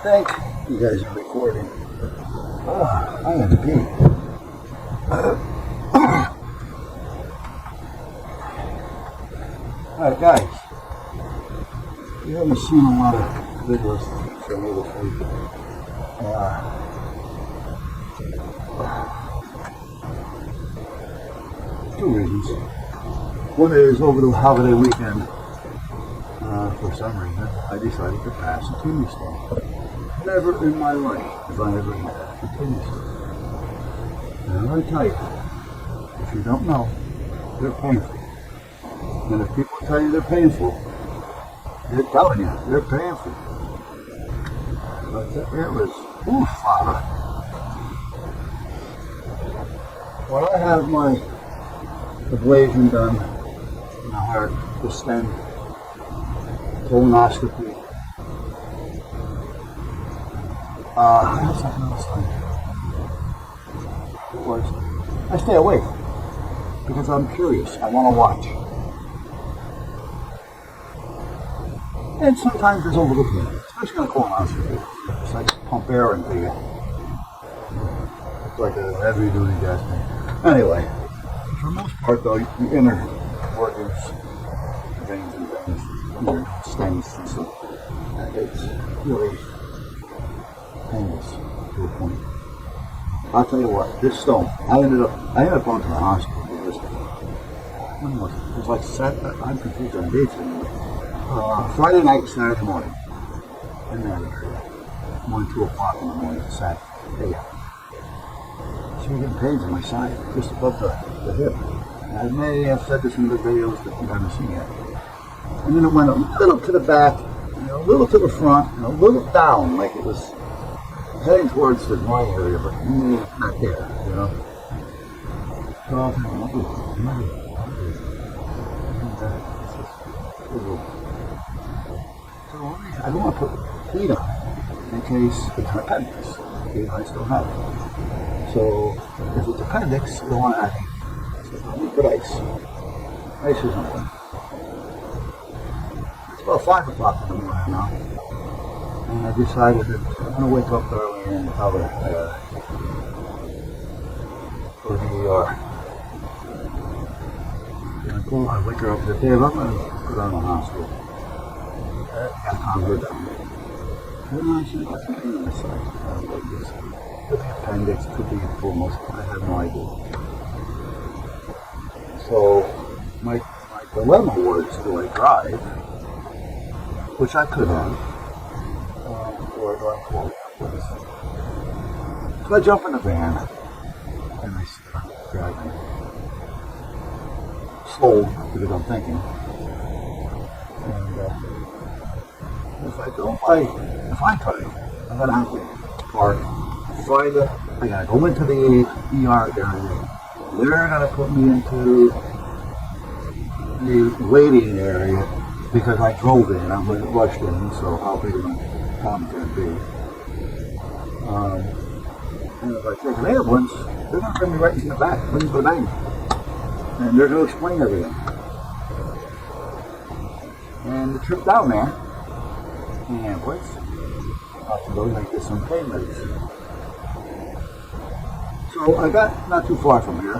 think you guys are recording. I am beat. Alright guys, you haven't seen a lot of videos from me this week. Two reasons. One is over the holiday weekend, for some reason, I decided to pass a kidney stone. Never in my life have I ever had a kidney stone. And I tell you, if you don't know, they're painful. And if people tell you they're painful, they're telling you they're painful. But it was, ooh, father. When I have my ablation done in the heart, the stent, colonoscopy, I have something else on. It was, I stay awake because I'm curious. I want to watch. And sometimes there's overlooking, especially on a colonoscopy. It's like pump air into you. It's like a heavy duty gas tank. Anyway, for the most part though, the inner organs, veins and veins, your stents and stuff, it's really painless to a point. I'll tell you what, this stone, I ended up going to the hospital because when was it? It was like Saturday, I'm confused on dates anyway. Friday night, Saturday morning, in that area. 2 o'clock in the morning, Saturday. So I'm getting pains in my side, just above the hip. And I may have said this in the videos that you haven't seen yet. And then it went a little to the back, and a little to the front, and a little down, like it was heading towards the groin area, but not there, you know. So I don't want to put heat on it in case it's an appendix. Okay, I still have it. So if it's appendix, you don't want to add heat. So we put ice. Ice is something. It's about 5 o'clock in the morning now. And I decided that I'm going to wake up early and cover for the ER. I wake her up and say, Dave, I'm going to put her in the hospital. I calmed her down. And I said, what's the pain on the side? Like this. Could be appendix, could be foremost. I have no idea. So my dilemma was, do I drive, which I could have, or do I call it? So I jump in the van and I start driving. Slow, because I'm thinking. And if I try, I'm going to have to park, find it. I got to go into the ER area. They're going to put me into the waiting area because I drove in. I'm going to rush in, so how big of a problem can it be? And if I take an ambulance, they're going to bring me right into the back, bring me to the bank. And they're going to explain everything. And the trip down there, in the ambulance, to go and get some pain medicine. So I got not too far from here,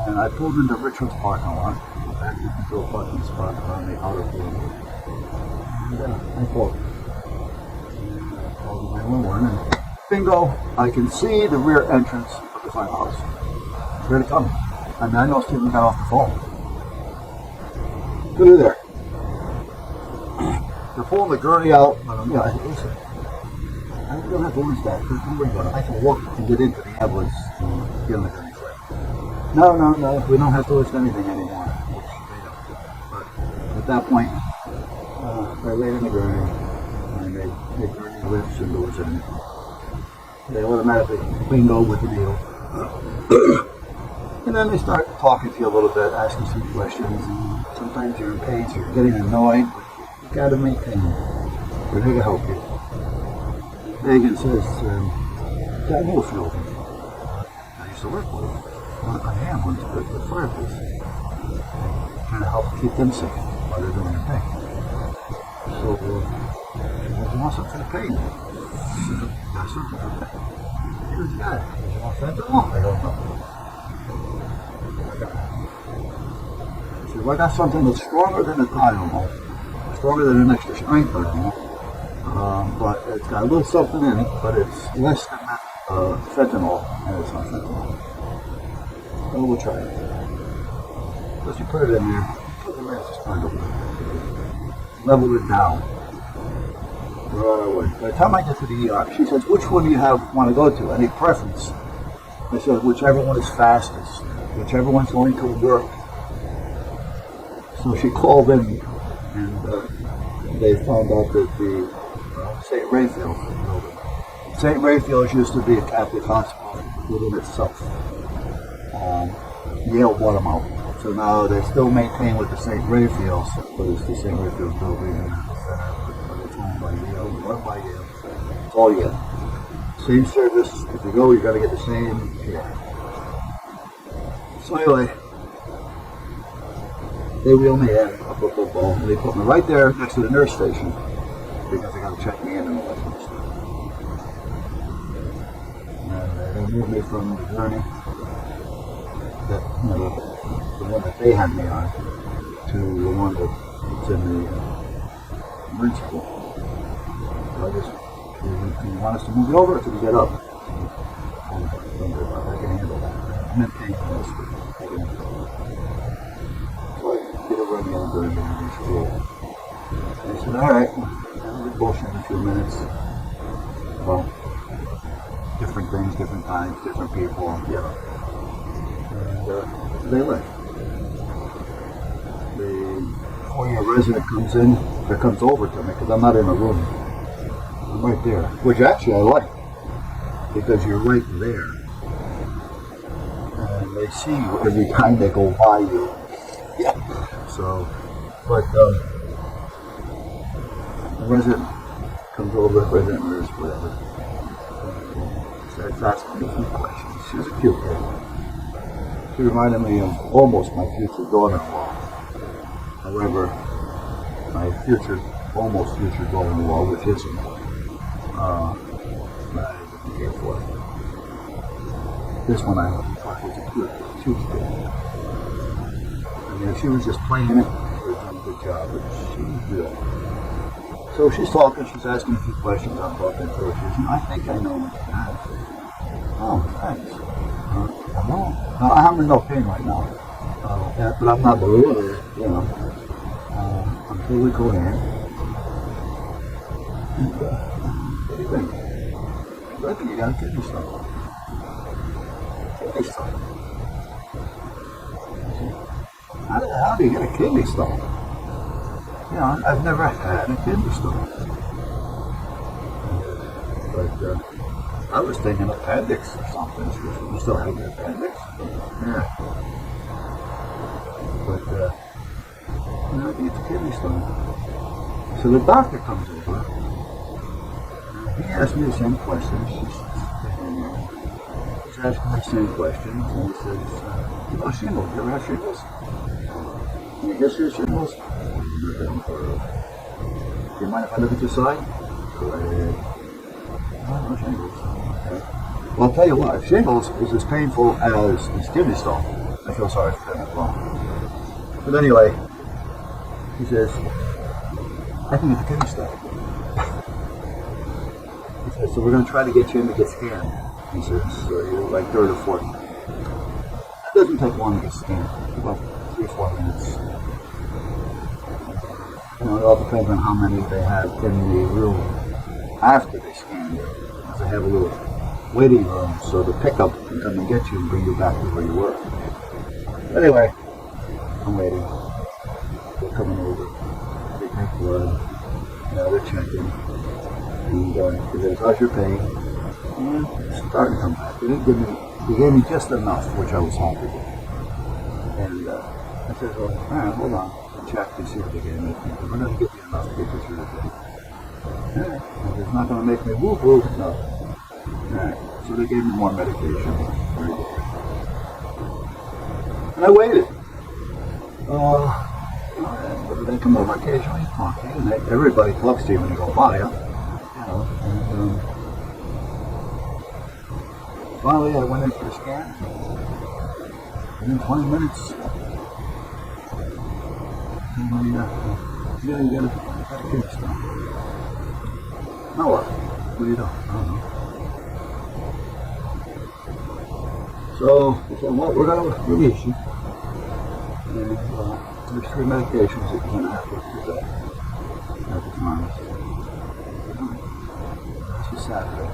and I pulled into Richard's parking lot, back into a parking spot on the outer field. And I called 911, and bingo, I can see the rear entrance of the firehouse. Here they come. I mean, I know Stephen got off the phone. Good there. They're pulling the gurney out. Yeah, listen. I don't have to lose that. Don't worry about it. I can walk and get into the ambulance and get on the gurney for it. No. We don't have to list anything anymore. Which they don't. But at that point, I laid in the gurney and the gurney lifts and goes in. They automatically bingo with the deal. And then they start talking to you a little bit, asking some questions, and sometimes you're in pain, so you're getting annoyed, but you gotta maintain it. We're here to help you. Megan says, I know a few of them. I used to work with them. Not on the ambulance, but the fireplace. Trying to help keep them safe while they're doing their thing. So, she wants something for the pain. Got something for that. Here's the guy. Is it on fentanyl? I don't know. He said, well, I got something that's stronger than a Tylenol. Stronger than an extra strength Tylenol. But it's got a little something in it, but it's less than fentanyl, and it's not fentanyl. Well, we'll try it. Once you put it in there, put the rest just kind of level it down. Right away. By the time I get to the ER, she says, which one do you want to go to? Any preference? I said, whichever one is fastest. Whichever one's going to work. So she called in, and they found out that the St. Raphael's building. St. Raphael's used to be a Catholic hospital within itself. Yale bought them out. So now they still maintain with the St. Raphael's, but it's the St. Raphael's building in the center, but it's owned by Yale, run by Yale. It's all Yale. Same service. If you go, you got to get the same care. So anyway, they wheeled me in, and they put me right there next to the nurse station because they got to check me in and all that kind of stuff. And they moved me from the gurney, the one that they had me on, to the one that's in the emergency room. So I just, do you want us to move it over, or can we get up? Don't worry about it. I can handle that. I'm in pain most of it. I can handle that. So I did a run in during the school. And he said, all right, we'll bullshit in a few minutes. Well, different things, different times, different people, you know. And they left. The 4-year resident comes in, or comes over to me, because I'm not in a room. I'm right there, which actually I like, because you're right there. And they see you every time they go by you. Yeah. So, but the resident comes over, resident nurse, whatever. Starts asking me a few questions. She was a cute girl. She reminded me of almost my future daughter-in-law. However, my almost future daughter-in-law, which isn't, I didn't care for it. This one I thought was a cute girl. I mean, if she was just playing it, she would have done a good job, but she was real. So she's talking, she's asking a few questions, I'm talking to her. She says, I think I know what you have. Oh, thanks. I'm in no pain right now. But I'm not believer, you know. I'm totally coherent. And, what do you think? I think you got a kidney stone. Kidney stone? How do you get a kidney stone? You know, I've never had a kidney stone. But, I was thinking appendix or something. You still have an appendix? Yeah. But, I think it's a kidney stone. So the doctor comes over. He asked me the same questions. He's asking me the same questions. And he says, you know shingles? You ever had shingles? Can you guess your shingles? Do you mind if I look at your side? Go ahead. No shingles. Okay. Well, I'll tell you what, shingles is as painful as this kidney stone. I feel sorry for them as well. But anyway, he says, I think it's a kidney stone. He says, so we're going to try to get you in to get scanned. He says, so you're like third or fourth. It doesn't take long to get scanned, about 3 or 4 minutes. You know, it all depends on how many they have in the room after they scan you. Because they have a little waiting room, so the pickup can come and get you and bring you back to where you were. Anyway, I'm waiting. They're coming over. They take blood. You know, they're checking. And he says, how's your pain? And it's starting to come back. They gave me just enough, which I was happy with. And I said, well, all right, hold on. Check and see what they gave me. We're going to give you enough to get you through the day. Yeah. It's not going to make me woo-woo. No. Alright, so they gave me more medication. Very good. And I waited. They come over occasionally talking, and everybody talks to you when you go by. You know, and Finally, I went in for the scan. Within 20 minutes, and yeah, you got a kidney stone. Now what? What do you do? I don't know. So, they said, well, we're going to release you. And there's 3 medications that you're going to have to present at the pharmacy. This was Saturday.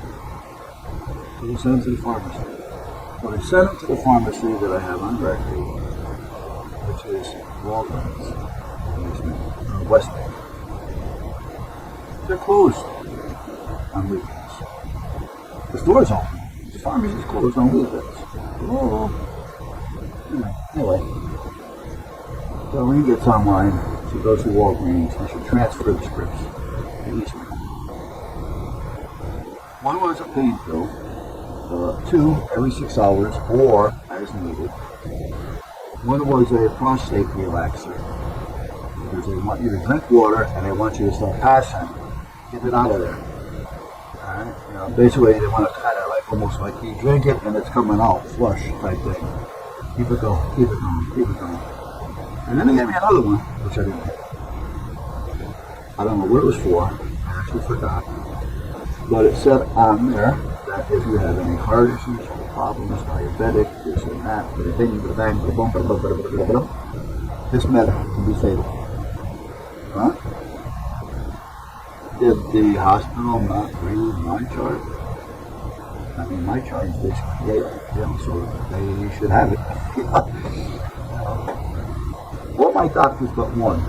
So they sent him to the pharmacy. Well, they sent him to the pharmacy that I have on record, which is Walgreens, West Bay. They're closed on weekends. The store's open. The pharmacy's closed on weekends. Oh. Anyway, Darlene gets online. She goes to Walgreens and she transfers the scripts to Eastman. One was a pain pill, 2 every 6 hours or as needed. One was a prostate relaxer, because they want you to drink water and they want you to start passing. Get it out of there. Alright? You know, basically they want to kind of like almost like you drink it and it's coming out, flush type thing. Keep it going, keep it going, keep it going. And then they gave me another one, which I didn't take. I don't know what it was for. I actually forgot. But it said on there that if you have any heart issues or problems, diabetic, this and that, this med can be fatal. Huh? Did the hospital not read my chart? I mean, my chart is basically Yale, so they should have it. All my doctors but one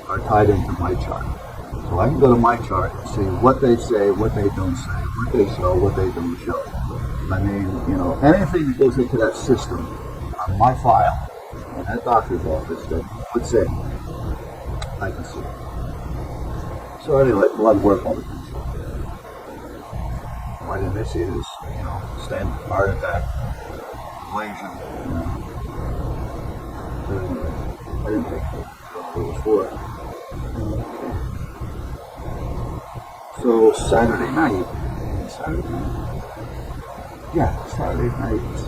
are tied into my chart. So I can go to my chart and see what they say, what they don't say, what they show, what they don't show. I mean, you know, anything that goes into that system on my file in that doctor's office that would say, I can see it. So anyway, blood work all the time. Why didn't they see this, you know, standard heart attack, ablation, you know. So anyway, I didn't take it. So it was for it. So Saturday night,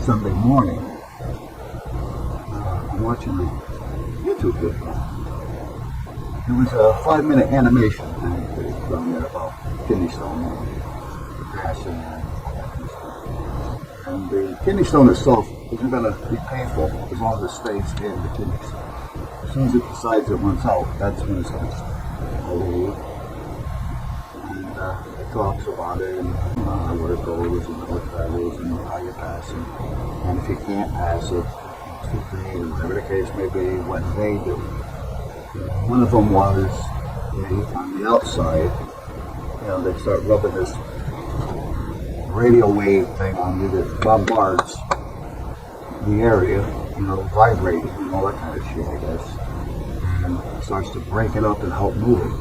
Sunday morning, I'm watching a YouTube video. It was a 5-minute animation from there about kidney stone, passing, and the kidney stone itself isn't going to be painful as long as it stays in the kidneys. As soon as it decides it runs out, that's when it's going to start. It talks about it and where it goes and what that is and how you pass it. And if you can't pass it, whatever the case may be, what they do. One of them was on the outside, you know, they start rubbing this radio wave thing on you that bombards the area, you know, vibrating and all that kind of shit, I guess. And it starts to break it up and help move it.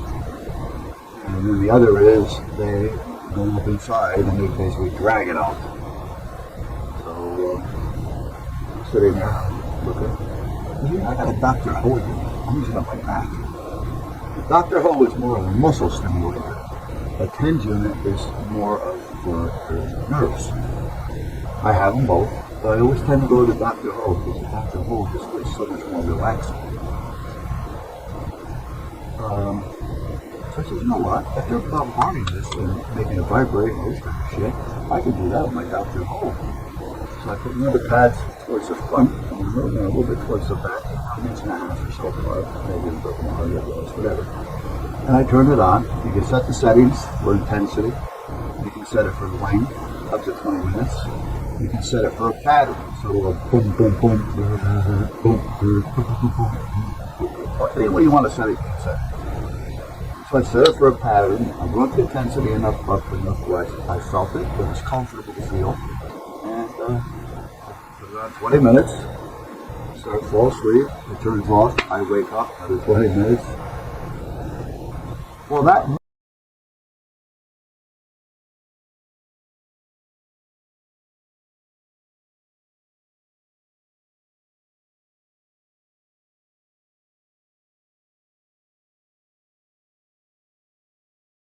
And then the other is they go up inside and they basically drag it out. So I'm sitting there looking. I got a Dr. Ho here. I'm using it on my back. The Dr. Ho is more of a muscle stimulator. A TENS unit is more of for nerves. I have them both, but I always tend to go to Dr. Ho because the Dr. Ho just is so much more relaxing. So I said, you know what, if they're bombarding this and making it vibrate and this kind of shit, I can do that with my Dr. Ho. So I put one of the pads towards the front and a little bit towards the back, an inch and a half or so apart, maybe a bit more, whatever. And I turned it on. You can set the settings for intensity. You can set it for length, up to 20 minutes. You can set it for a pattern. So it'll go boom, boom, boom, boom, boom, boom, boom. Any way you want to set it, you can set it. So I set it for a pattern. I brought the intensity enough up enough where I felt it was comfortable to feel. And for around 20 minutes, start to fall asleep. It turns off. I wake up. Another 20 minutes. Well, that